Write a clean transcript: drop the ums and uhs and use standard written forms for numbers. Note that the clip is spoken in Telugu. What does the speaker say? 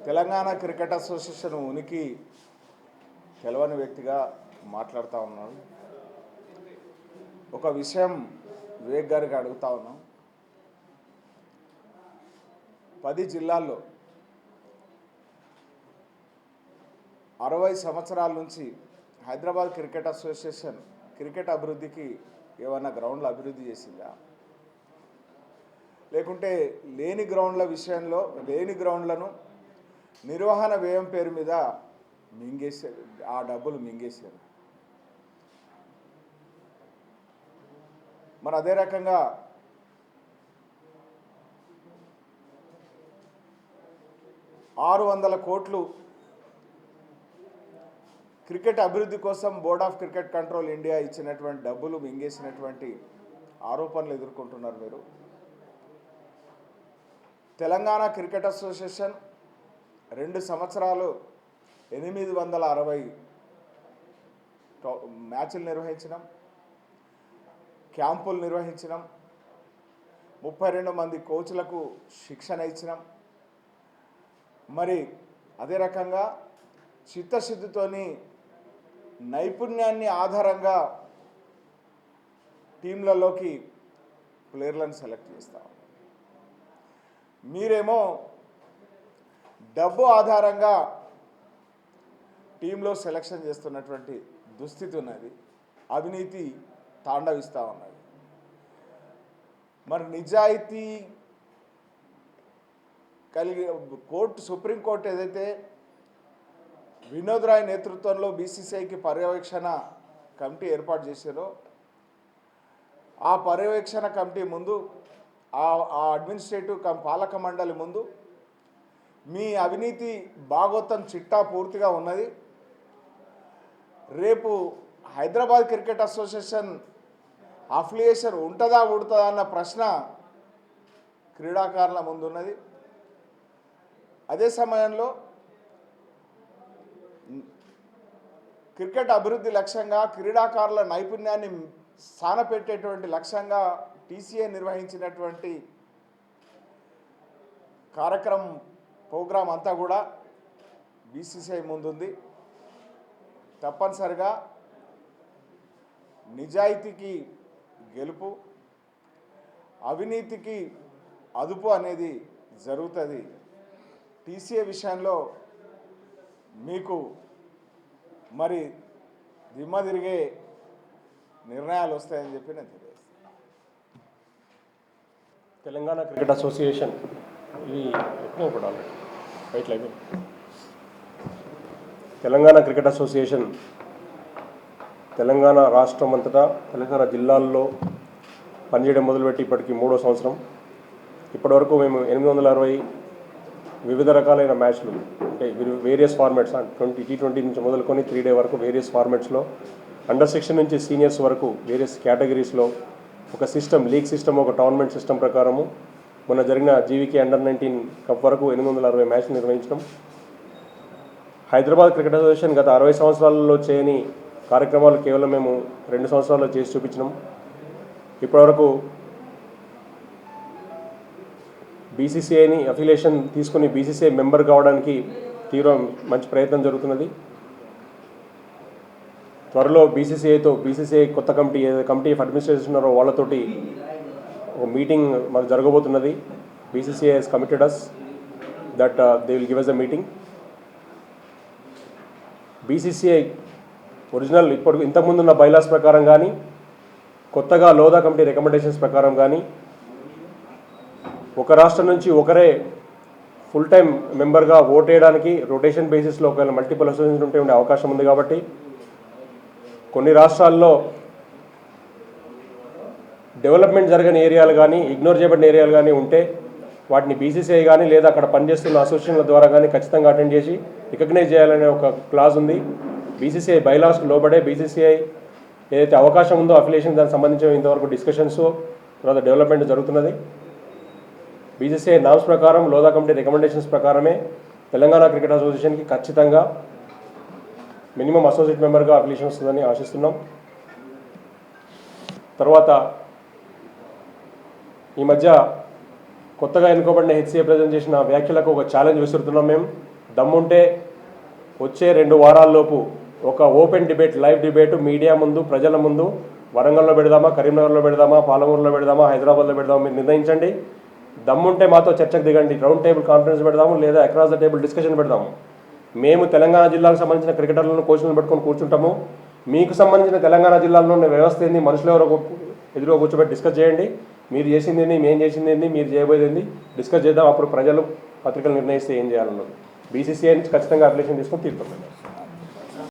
తెలంగాణ క్రికెట్ అసోసియేషన్ ఉనికి తెలవని వ్యక్తిగా మాట్లాడుతూ ఉన్నాను. ఒక విషయం వివేక్ గారికి అడుగుతా ఉన్నాం. 10 జిల్లాల్లో 60 సంవత్సరాల నుంచి హైదరాబాద్ క్రికెట్ అసోసియేషన్ క్రికెట్ అభివృద్ధికి ఏమైనా గ్రౌండ్లు అభివృద్ధి చేసిందా, లేకుంటే లేని గ్రౌండ్లను నిర్వహణ వ్యయం పేరు మీద మింగేశారు, ఆ డబ్బులు మింగేశారు. మరి అదే రకంగా $600 కోట్లు క్రికెట్ అభివృద్ధి కోసం board of cricket control India ఇచ్చినటువంటి డబ్బులు మింగేసినటువంటి ఆరోపణలు ఎదుర్కొంటున్నారు మీరు. తెలంగాణ క్రికెట్ అసోసియేషన్ 2 సంవత్సరాలు 860 మ్యాచ్లు నిర్వహించినాం, క్యాంపులు నిర్వహించినాం, 32 మంది కోచ్లకు శిక్షణ ఇచ్చినాం. మరి అదే రకంగా చిత్తశుద్ధితోని నైపుణ్యాన్ని ఆధారంగా టీంలలోకి ప్లేయర్లను సెలెక్ట్ చేస్తాం. మీరేమో డబ్బు ఆధారంగా టీంలో సెలెక్షన్ చేస్తున్నటువంటి దుస్థితి ఉన్నది, అవినీతి తాండవిస్తూ ఉన్నది. మరి నిజాయితీ కలిగి సుప్రీంకోర్టు ఏదైతే వినోద్ రాయ్ నేతృత్వంలో బీసీసీఐకి పర్యవేక్షణ కమిటీ ఏర్పాటు చేశారో, ఆ పర్యవేక్షణ కమిటీ ముందు, ఆ అడ్మినిస్ట్రేటివ్ పాలక మండలి ముందు మీ అవినీతి భాగోతం చిట్టా పూర్తిగా ఉన్నది. రేపు హైదరాబాద్ క్రికెట్ అసోసియేషన్ అఫిలియేషన్ ఉంటుందా అన్న ప్రశ్న క్రీడాకారుల ముందున్నది. అదే సమయంలో క్రికెట్ అభివృద్ధి లక్ష్యంగా, క్రీడాకారుల నైపుణ్యాన్ని స్థానపెట్టేటువంటి లక్ష్యంగా టీసీఏ నిర్వహించినటువంటి ప్రోగ్రాం అంతా కూడా బీసీసీఐ ముందుంది. తప్పనిసరిగా నిజాయితీకి గెలుపు, అవినీతికి అదుపు అనేది జరుగుతుంది. టీసీఏ విషయంలో మీకు మరి దిమ్మ తిరిగే నిర్ణయాలు వస్తాయని చెప్పి నేను తెలియజేస్తాను. తెలంగాణ క్రికెట్ అసోసియేషన్ ఇది తెలంగాణ క్రికెట్ అసోసియేషన్ తెలంగాణ రాష్ట్రం అంతటా తెలంగాణ జిల్లాల్లో పనిచేయడం మొదలుపెట్టి ఇప్పటికీ 3వ సంవత్సరం. ఇప్పటివరకు మేము 860 వివిధ రకాలైన మ్యాచ్లు, అంటే వేరియస్ ఫార్మాట్స్, T20 నుంచి మొదలుకొని 3 డే వరకు వేరియస్ ఫార్మాట్స్లో, అండర్ సెక్షన్ నుంచి సీనియర్స్ వరకు వేరియస్ కేటగిరీస్లో ఒక సిస్టమ్, లీగ్ సిస్టమ్, ఒక టోర్నమెంట్ సిస్టమ్ ప్రకారము మొన్న జరిగిన జీవీకే అండర్-19 కప్ వరకు 860 మ్యాచ్లు నిర్వహించడం. హైదరాబాద్ క్రికెట్ అసోసియేషన్ గత 60 సంవత్సరాలలో చేయని కార్యక్రమాలు కేవలం మేము 2 సంవత్సరాల్లో చేసి చూపించినాం. ఇప్పటివరకు బీసీసీఐని అఫిలియేషన్ తీసుకుని బీసీసీఐ మెంబర్ కావడానికి మంచి ప్రయత్నం జరుగుతున్నది. త్వరలో బీసీసీఐ కొత్త కమిటీ ఆఫ్ అడ్మినిస్ట్రేషన్ ఉన్నారో వాళ్ళతోటి ఒక మీటింగ్ మాకు జరగబోతున్నది. BCCI has committed us that they will give us a meeting. BCCI original ఇంతకుముందున్న బైలాస్ ప్రకారం కానీ, కొత్తగా లోదా కమిటీ రికమెండేషన్స్ ప్రకారం కానీ, ఒక రాష్ట్రం నుంచి ఒకరే ఫుల్ టైం మెంబర్గా ఓట్ వేయడానికి రొటేషన్ బేసిస్లో ఒకవేళ మల్టిపుల్ అసోసియేషన్ ఉండే అవకాశం ఉంది. కాబట్టి కొన్ని రాష్ట్రాల్లో డెవలప్మెంట్ జరగని ఏరియాలు కానీ, ఇగ్నోర్ చేయబడిన ఏరియాలు కానీ ఉంటే వాటిని బీసీసీఐ కానీ లేదా అక్కడ పనిచేస్తున్న అసోసియేషన్ల ద్వారా కానీ ఖచ్చితంగా అటెండ్ చేసి రికగ్నైజ్ చేయాలనే ఒక క్లాజ్ ఉంది. బీసీసీఐ బైలాస్కు లోబడే బీసీసీఐ ఏదైతే అవకాశం ఉందో అఫిలియేషన్ దానికి సంబంధించిన ఇంతవరకు డిస్కషన్స్, తర్వాత డెవలప్మెంట్ జరుగుతున్నది. బీసీసీఐ నామ్స్ ప్రకారం, లోదా కమిటీ రికమెండేషన్స్ ప్రకారమే తెలంగాణ క్రికెట్ అసోసియేషన్కి ఖచ్చితంగా మినిమం అసోసియేట్ మెంబర్గా అఫిలియేషన్ వస్తుందని ఆశిస్తున్నాం. తర్వాత ఈ మధ్య కొత్తగా ఎన్నుకోబడిన హెచ్సీఏ ప్రజెంట్ చేసిన వ్యాఖ్యలకు ఒక ఛాలెంజ్ విసురుతున్నాం. మేము దమ్ముంటే వచ్చే 2 వారాల్లోపు ఒక open debate, live debate media ముందు, ప్రజల ముందు వరంగల్లో పెడదామా, కరీంనగర్లో పెడదామా, పాలమూరులో పెడదామా, హైదరాబాద్లో పెడదామా మీరు నిర్ణయించండి. దమ్ముంటే మాతో చర్చకు దిగండి. రౌండ్ టేబుల్ కాన్ఫరెన్స్ పెడదాము, లేదా అక్రాస్ ద టేబుల్ డిస్కషన్ పెడదాము. మేము తెలంగాణ జిల్లాకు సంబంధించిన క్రికెటర్లను, కోచ్లను పెట్టుకొని కూర్చుంటాము. మీకు సంబంధించిన తెలంగాణ జిల్లాలో ఉన్న వ్యవస్థ ఏంది, మనుషులు ఎవరో ఎదురుగా కూర్చోబెట్టి డిస్కస్ చేయండి. మీరు చేసింది ఏంది, మేము చేసింది ఏంది, మీరు చేయబోయేది ఏంది డిస్కస్ చేద్దాం. అప్పుడు ప్రజలు, పత్రికలు నిర్ణయిస్తే ఏం చేయాలన్నది. బీసీసీఐ నుంచి ఖచ్చితంగా అప్లికేషన్ తీసుకొని తీర్పుతాం.